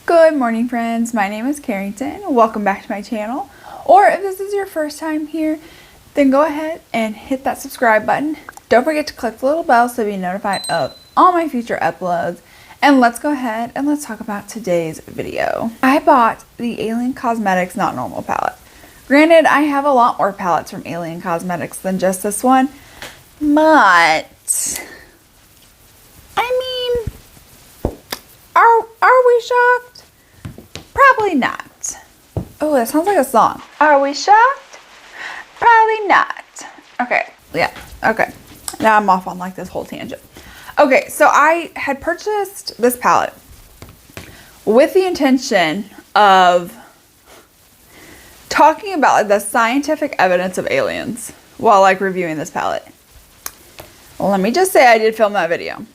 Good morning, friends. My name is Carrington. Welcome back to my channel. Or if this is your first time here, then go ahead and hit that subscribe button. Don't forget to click the little bell so you'll be notified of all my future uploads. And let's go ahead and let's talk about today's video. I bought the A.L.I.E.N Cosmetics Not Normal palette. Granted, I have a lot more palettes from A.L.I.E.N Cosmetics than just this one, but I mean, are we shocked? Probably not. Oh, that sounds like a song. Are we shocked? Probably not. Okay, yeah, okay. Now I'm off on like this whole tangent. Okay, so I had purchased this palette with the intention of talking about like the scientific evidence of aliens while like reviewing this palette. Well, let me just say I did film that video.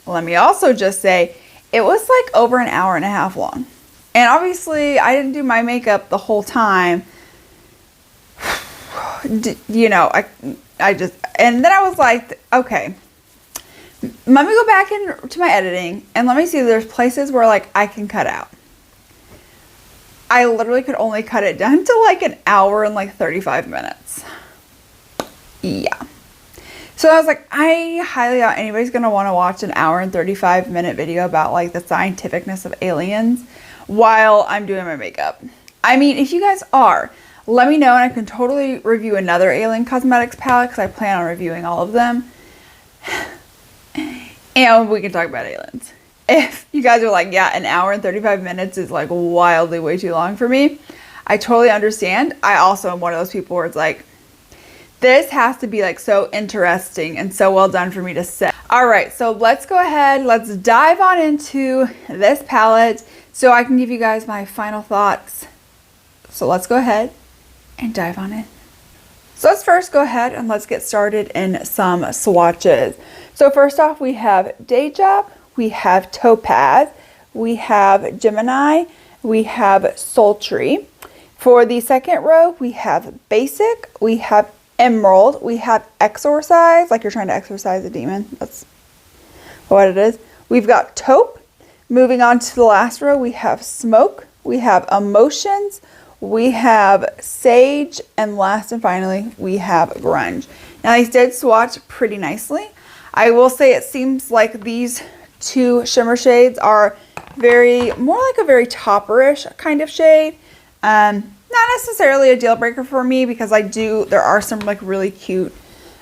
Let me also just say it was like over an hour and a half long. And obviously I didn't do my makeup the whole time. You know, I just, and then I was like, okay, let me go back into my editing and let me see if there's places where like I can cut out. I literally could only cut it down to like an hour and like 35 minutes. Yeah. So I was like, I highly doubt anybody's going to want to watch an hour and 35-minute video about like the scientificness of aliens while I'm doing my makeup. I mean, if you guys are, let me know and I can totally review another A.L.I.E.N Cosmetics palette because I plan on reviewing all of them. And we can talk about aliens. If you guys are like, yeah, an hour and 35 minutes is like wildly way too long for me, I totally understand. I also am one of those people where it's like, this has to be like so interesting and so well done for me to say. All right, so let's go ahead. Let's dive on into this palette so I can give you guys my final thoughts. So let's go ahead and dive on in. So let's first go ahead and let's get started in some swatches. So first off, we have Day Job, we have Topaz, we have Gemini, we have Sultry. For the second row, we have Basic, we have Emerald, we have Exorcise, like you're trying to exorcise a demon. That's what it is. We've got Taupe. Moving on to the last row, we have Smoke, we have Emotions, we have Sage, and last and finally, we have Grunge. Now these did swatch pretty nicely. I will say it seems like these two shimmer shades are more like a very topperish kind of shade. Not necessarily a deal breaker for me because there are some like really cute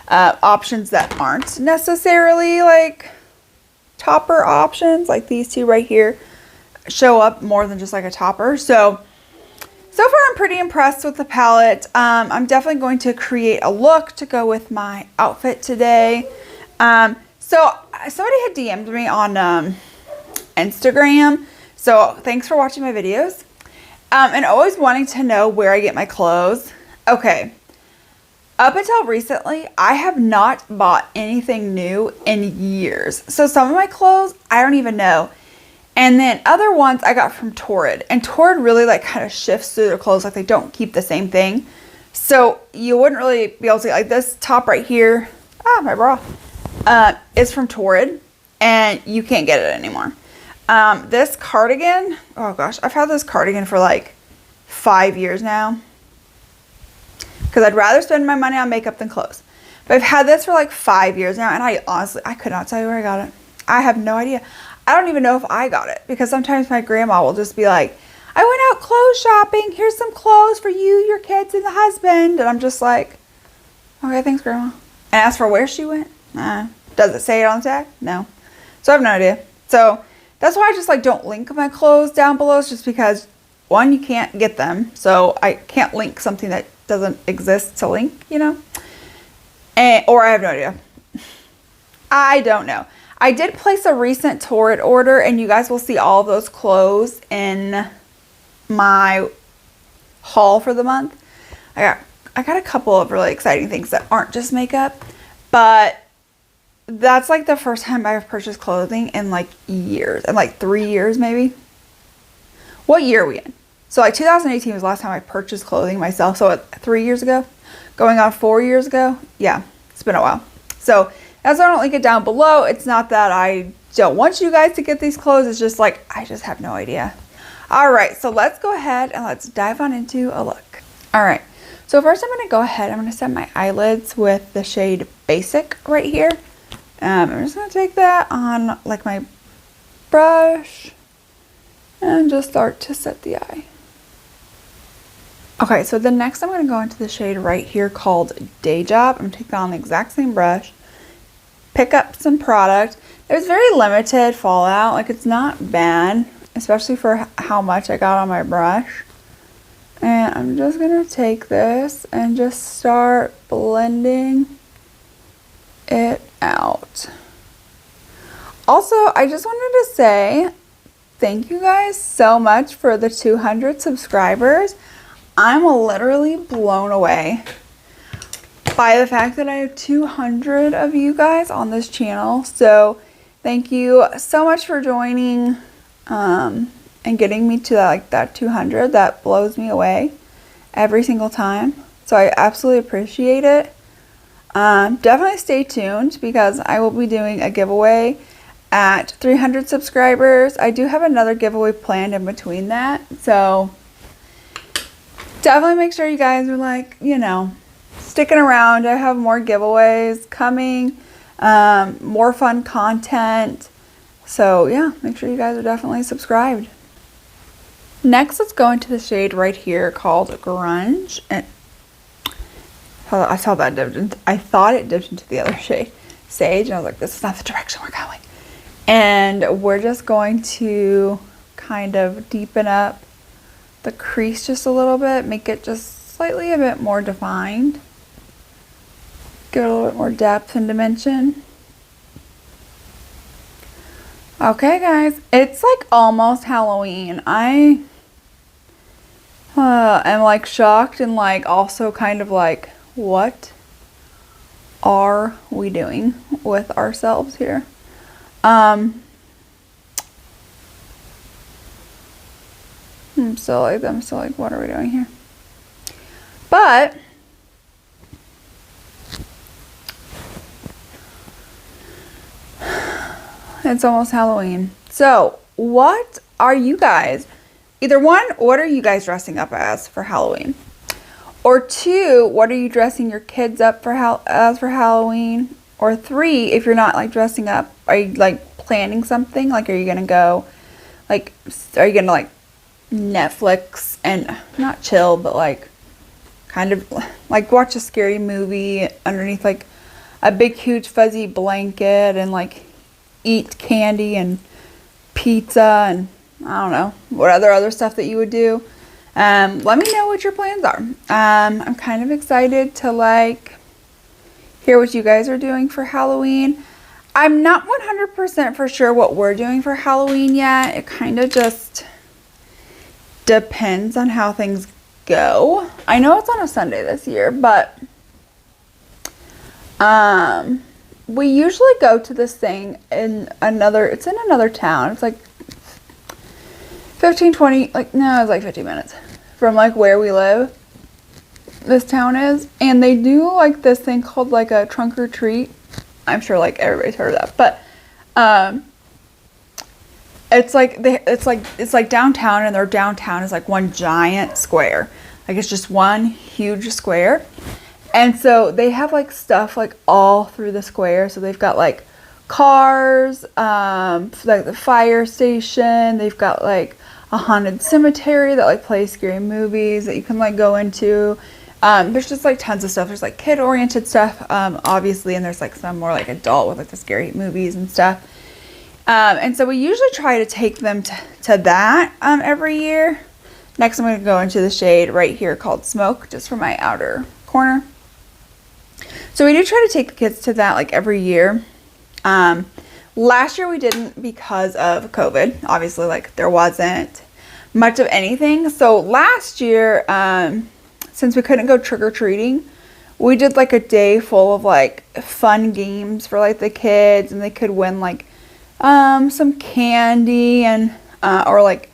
options that aren't necessarily like topper options. Like these two right here show up more than just like a topper. So far I'm pretty impressed with the palette. I'm definitely going to create a look to go with my outfit today. So somebody had DM'd me on Instagram. So thanks for watching my videos. And always wanting to know where I get my clothes. Okay. Up until recently, I have not bought anything new in years. So some of my clothes, I don't even know. And then other ones I got from Torrid. And Torrid really like kind of shifts through their clothes. Like they don't keep the same thing. So you wouldn't really be able to, like this top right here. My bra. Is from Torrid. And you can't get it anymore. This cardigan, oh gosh, I've had this cardigan for like 5 years now. Because I'd rather spend my money on makeup than clothes. But I've had this for like 5 years now. And I could not tell you where I got it. I have no idea. I don't even know if I got it. Because sometimes my grandma will just be like, I went out clothes shopping. Here's some clothes for you, your kids, and the husband. And I'm just like, okay, thanks, grandma. And as for where she went, does it say it on the tag? No. So I have no idea. So that's why I just like don't link my clothes down below. It's just because one, you can't get them. So I can't link something that doesn't exist to link, you know? Or I have no idea. I don't know. I did place a recent Torrid order and you guys will see all of those clothes in my haul for the month. I got a couple of really exciting things that aren't just makeup, but that's like the first time I've purchased clothing in like years, in like 3 years maybe. What year are we in? So like 2018 was the last time I purchased clothing myself. So 3 years ago, going on 4 years ago. Yeah, it's been a while. So that's why I don't link it down below. It's not that I don't want you guys to get these clothes. It's just like, I just have no idea. All right, so let's go ahead and let's dive on into a look. All right, so first I'm gonna go ahead, I'm gonna set my eyelids with the shade Basic right here. I'm just gonna take that on like my brush and just start to set the eye. Okay, so the next I'm gonna go into the shade right here called Day Job. I'm gonna take that on the exact same brush, pick up some product. There's very limited fallout, like it's not bad, especially for how much I got on my brush. And I'm just gonna take this and just start blending it out. Also, I just wanted to say thank you guys so much for the 200 subscribers. I'm literally blown away by the fact that I have 200 of you guys on this channel. So thank you so much for joining and getting me to that 200. That blows me away every single time. So I absolutely appreciate it. Definitely stay tuned because I will be doing a giveaway at 300 subscribers. I do have another giveaway planned in between that. So definitely make sure you guys are like, you know, sticking around. I have more giveaways coming, more fun content. So yeah, make sure you guys are definitely subscribed. Next, let's go into the shade right here called Grunge. And I saw that I thought it dipped into the other shade, Sage, and I was like, this is not the direction we're going. And we're just going to kind of deepen up the crease just a little bit, make it just slightly a bit more defined. Give it a little bit more depth and dimension. Okay guys, it's like almost Halloween. I am like shocked and like also kind of like, what are we doing with ourselves here? I'm still like, what are we doing here? But it's almost Halloween. So what are you guys, either one, what are you guys dressing up as for Halloween? Or two, what are you dressing your kids up for for Halloween? Or three, if you're not like dressing up, are you like planning something? Like, are you gonna go, like, are you gonna like Netflix and not chill, but like kind of like watch a scary movie underneath like a big huge fuzzy blanket and like eat candy and pizza and I don't know what other stuff that you would do. Let me know what your plans are. I'm kind of excited to like hear what you guys are doing for Halloween. I'm not 100% for sure what we're doing for Halloween yet. It kind of just depends on how things go. I know it's on a Sunday this year, but we usually go to this thing in another town. It's like 15, 20, like, no, it's like 15 minutes from like where we live. This town is, and they do like this thing called like a trunk or treat. I'm sure like everybody's heard of that, but it's like downtown, and their downtown is like one giant square. Like it's just one huge square. And so they have like stuff like all through the square. So they've got like cars, like the fire station. They've got like a haunted cemetery that like plays scary movies that you can like go into. There's just like tons of stuff. There's like kid oriented stuff, obviously. And there's like some more like adult with like the scary movies and stuff. And so we usually try to take them to that every year. Next, I'm going to go into the shade right here called Smoke, just for my outer corner. So we do try to take the kids to that like every year. Last year we didn't because of COVID. Obviously, like there wasn't much of anything. So last year, since we couldn't go trick-or-treating, we did like a day full of like fun games for like the kids, and they could win like some candy and or like,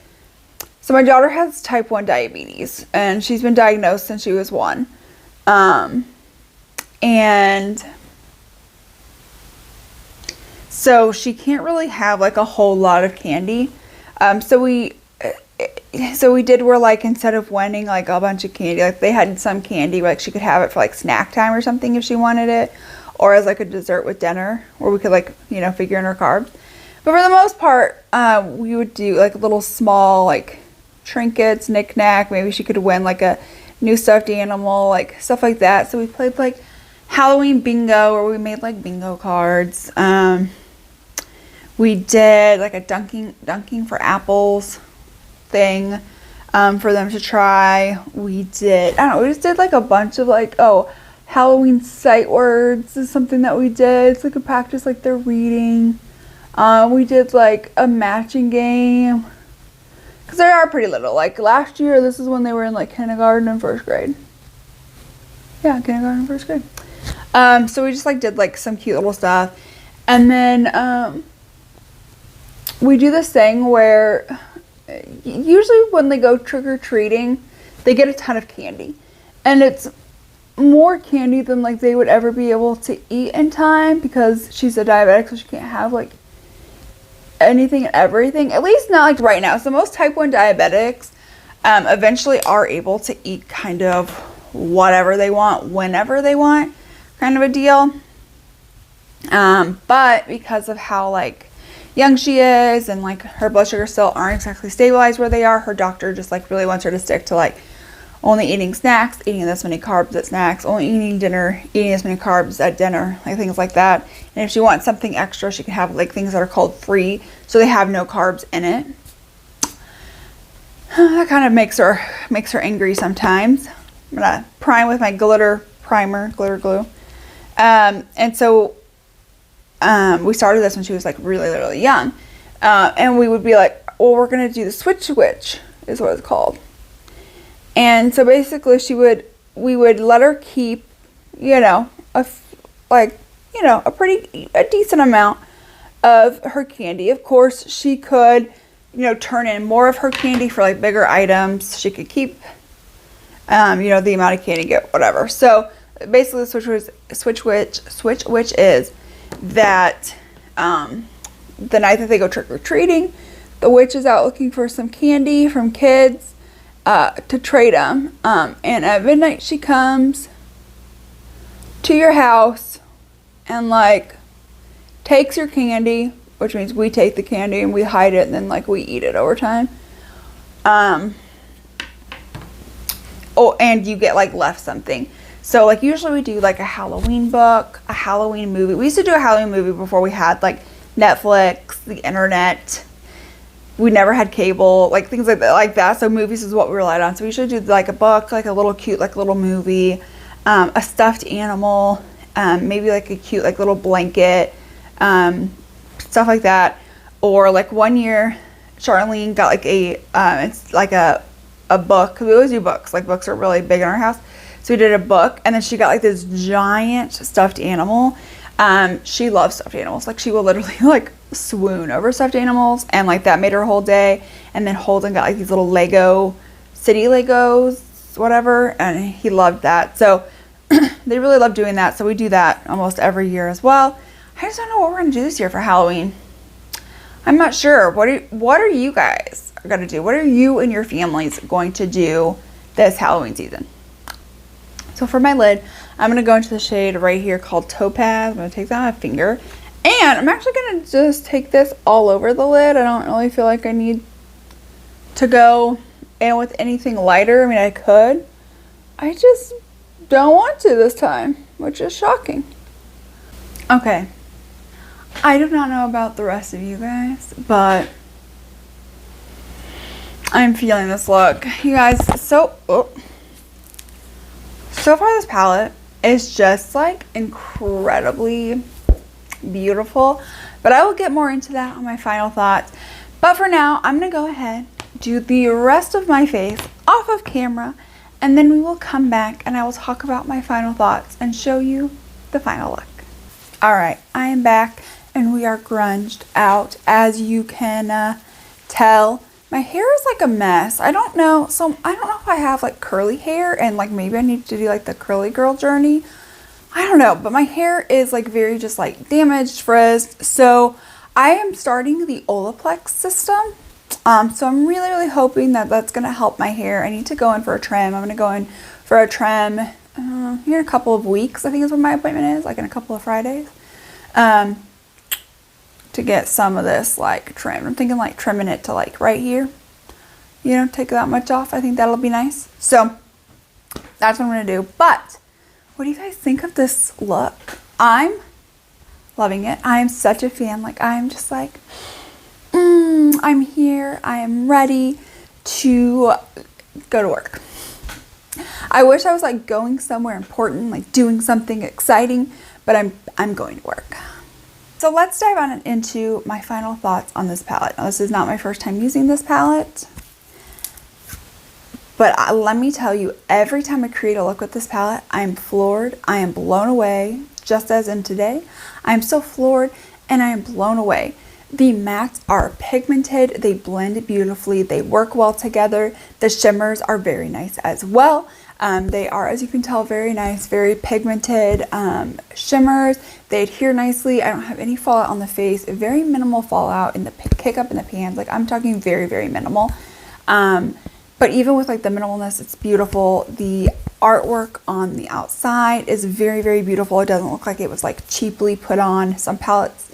so my daughter has type 1 diabetes, and she's been diagnosed since she was 1. And so she can't really have like a whole lot of candy. So so we did where like instead of winning like a bunch of candy, like they had some candy, like she could have it for like snack time or something if she wanted it, or as like a dessert with dinner, where we could like, you know, figure in her carbs. But for the most part, we would do like little small like trinkets, knick-knack. Maybe she could win like a new stuffed animal, like stuff like that. So we played like Halloween bingo, where we made like bingo cards. We did like a dunking for apples thing for them to try. We did, I don't know, we just did like a bunch of like, oh, Halloween sight words is something that we did, so they could practice like their reading. We did like a matching game, because they are pretty little. Like last year, this is when they were in like kindergarten and first grade. Yeah, kindergarten and first grade. So we just like did like some cute little stuff. And then we do this thing where usually when they go trick-or-treating, they get a ton of candy. And it's more candy than like they would ever be able to eat in time, because she's a diabetic, so she can't have like anything and everything, at least not like right now. So most type 1 diabetics eventually are able to eat kind of whatever they want whenever they want, kind of a deal. But because of how like young she is, and like her blood sugar still aren't exactly stabilized where they are, her doctor just like really wants her to stick to like only eating snacks, eating this many carbs at snacks, only eating dinner, eating this many carbs at dinner, like things like that. And if she wants something extra, she can have like things that are called free, so they have no carbs in it. That kind of makes her angry sometimes. I'm gonna prime with my glitter glue. And so we started this when she was like really young. And we would be like, well, we're gonna do the switch is what it's called. And so basically we would let her keep, you know, a decent amount of her candy. Of course, she could, you know, turn in more of her candy for like bigger items. She could keep, the amount of candy, get whatever. So basically the switch witch is that the night that they go trick-or-treating, the witch is out looking for some candy from kids to trade them. And at midnight she comes to your house and like takes your candy, which means we take the candy and we hide it, and then like we eat it over time. And you get like left something. So like usually we do like a Halloween book, a Halloween movie. We used to do a Halloween movie before we had like Netflix, the internet. We never had cable, like things like that. So movies is what we relied on. So we usually do like a book, like a little cute, like little movie, a stuffed animal, maybe like a cute, like little blanket, stuff like that. Or like one year, Charlene got like it's like a book. We always do books. Like books are really big in our house. So we did a book, and then she got like this giant stuffed animal. She loves stuffed animals. Like she will literally like swoon over stuffed animals, and like that made her whole day. And then Holden got like these little Lego city Legos, whatever, and he loved that. So they really love doing that. So we do that almost every year as well. I just don't know what we're gonna do this year for Halloween. I'm not sure. What are you guys gonna do? What are you and your families going to do this Halloween season? So for my lid, I'm going to go into the shade right here called Topaz. I'm going to take that on my finger. And I'm actually going to just take this all over the lid. I don't really feel like I need to go in with anything lighter. I mean, I could. I just don't want to this time, which is shocking. Okay. I do not know about the rest of you guys, but I'm feeling this look. You guys, so far this palette is just like incredibly beautiful, but I will get more into that on my final thoughts. But for now, I'm gonna go ahead, do the rest of my face off of camera, and then we will come back and I will talk about my final thoughts and show you the final look. All right, I am back and we are grunged out. As you can tell, my hair is like a mess. I don't know. So I don't know if I have like curly hair and like maybe I need to do like the curly girl journey. I don't know, but my hair is like very just like damaged, frizzed. So I am starting the Olaplex system. So I'm really, really hoping that that's going to help my hair. I need to go in for a trim. I'm going to go in for a trim here in a couple of weeks. I think is when my appointment is, like in a couple of Fridays, to get some of this like trimmed. I'm thinking like trimming it to like right here, you know, take that much off. I think that'll be nice. So that's what I'm going to do. But what do you guys think of this look? I'm loving it. I am such a fan. Like, I'm just like, I'm here. I am ready to go to work. I wish I was like going somewhere important, like doing something exciting, but I'm going to work. So let's dive on into my final thoughts on this palette. Now, this is not my first time using this palette, but let me tell you, every time I create a look with this palette, I am floored. I am blown away, just as in today. I am so floored and I am blown away. The mattes are pigmented, they blend beautifully, they work well together. The shimmers are very nice as well. They are, as you can tell, very nice, very pigmented shimmers. They adhere nicely. I don't have any fallout on the face, very minimal fallout in the kick up in the pans. Like, I'm talking very, very minimal. But even with like the minimalness, it's beautiful. The artwork on the outside is very, very beautiful. It doesn't look like it was like cheaply put on. Some palettes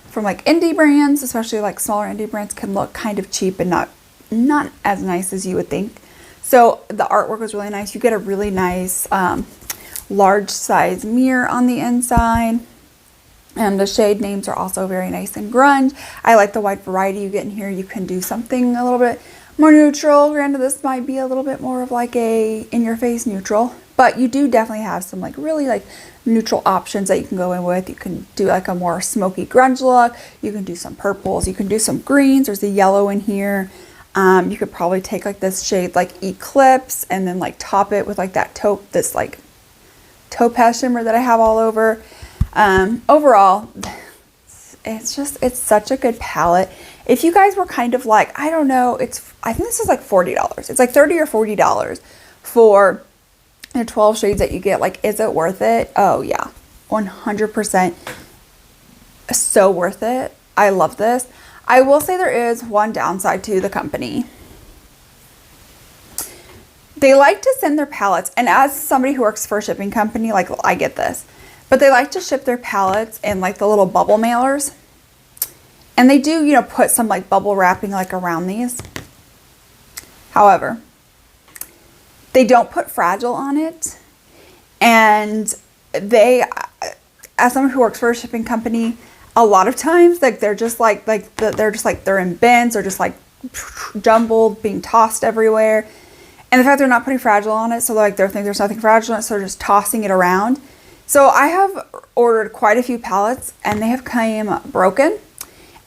from like indie brands, especially like smaller indie brands, can look kind of cheap and not as nice as you would think. So the artwork was really nice. You get a really nice large size mirror on the inside. And the shade names are also very nice and grunge. I like the wide variety you get in here. You can do something a little bit more neutral. Granted, this might be a little bit more of like a in-your-face neutral, but you do definitely have some like really like neutral options that you can go in with. You can do like a more smoky grunge look. You can do some purples. You can do some greens. There's a yellow in here. You could probably take like this shade like Eclipse and then like top it with like that this like topaz shimmer that I have all over. Overall, it's such a good palette. If you guys were kind of like, I don't know, I think this is like $40. It's like $30 or $40 for the 12 shades that you get. Like, is it worth it? Oh yeah, 100% so worth it. I love this. I will say there is one downside to the company. They like to send their palettes, and as somebody who works for a shipping company, like, I get this, but they like to ship their palettes in like the little bubble mailers. And they do, you know, put some like bubble wrapping like around these. However, they don't put Fragile on it. And they, as someone who works for a shipping company, a lot of times like they're in bins or just like jumbled, being tossed everywhere. And the fact they're not putting Fragile on it, so like they think there's nothing Fragile on it, so they're just tossing it around. So I have ordered quite a few palettes and they have came broken.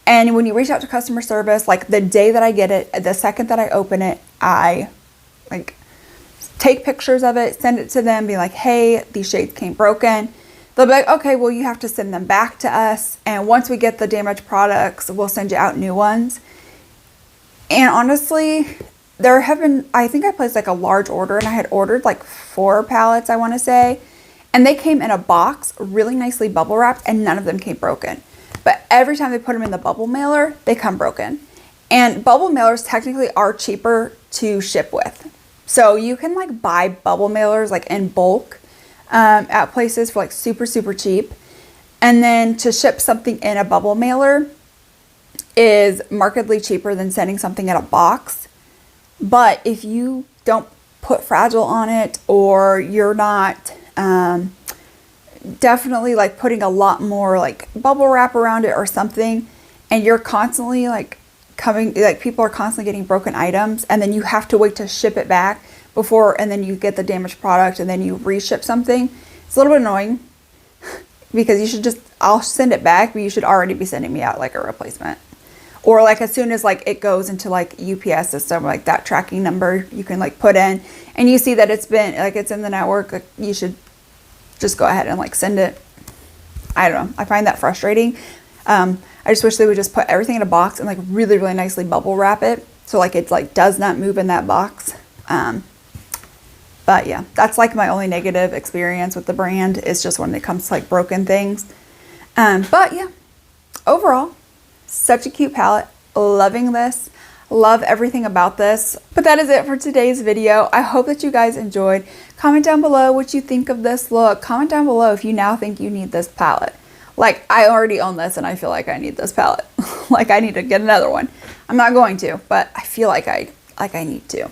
And when you reach out to customer service, like the day that I get it, the second that I open it, I like take pictures of it, send it to them, be like, hey, these shades came broken. They'll be like, okay, well, you have to send them back to us. And once we get the damaged products, we'll send you out new ones. And honestly, there have been, I think I placed like a large order and I had ordered like 4 palettes, I want to say. And they came in a box, really nicely bubble wrapped, and none of them came broken. But every time they put them in the bubble mailer, they come broken. And bubble mailers technically are cheaper to ship with. So you can like buy bubble mailers like in bulk at places for like super, super cheap. And then to ship something in a bubble mailer is markedly cheaper than sending something in a box. But if you don't put Fragile on it, or you're not definitely like putting a lot more like bubble wrap around it or something, and you're constantly like people are constantly getting broken items, and then you have to wait to ship it back before, and then you get the damaged product and then you reship something. It's a little bit annoying because you should just, I'll send it back, but you should already be sending me out like a replacement. Or like as soon as like it goes into like UPS system, like that tracking number you can like put in and you see that it's been like it's in the network, like you should just go ahead and like send it. I don't know. I find that frustrating. I just wish they would just put everything in a box and like really, really nicely bubble wrap it. So like it's like does not move in that box. But yeah, that's like my only negative experience with the brand is just when it comes to like broken things. But yeah, overall, such a cute palette. Loving this. Love everything about this. But that is it for today's video. I hope that you guys enjoyed. Comment down below what you think of this look. Comment down below if you now think you need this palette. Like, I already own this and I feel like I need this palette. Like, I need to get another one. I'm not going to, but I feel like I need to.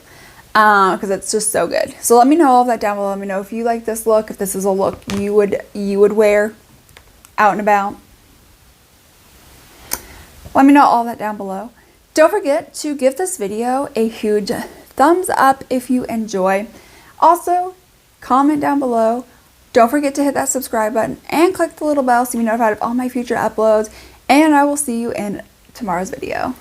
Because it's just so good. So let me know all of that down below. Let me know if you like this look, if this is a look you would wear out and about. Let me know all that down below. Don't forget to give this video a huge thumbs up if you enjoy. Also, comment down below. Don't forget to hit that subscribe button and click the little bell so you're notified of all my future uploads. And I will see you in tomorrow's video.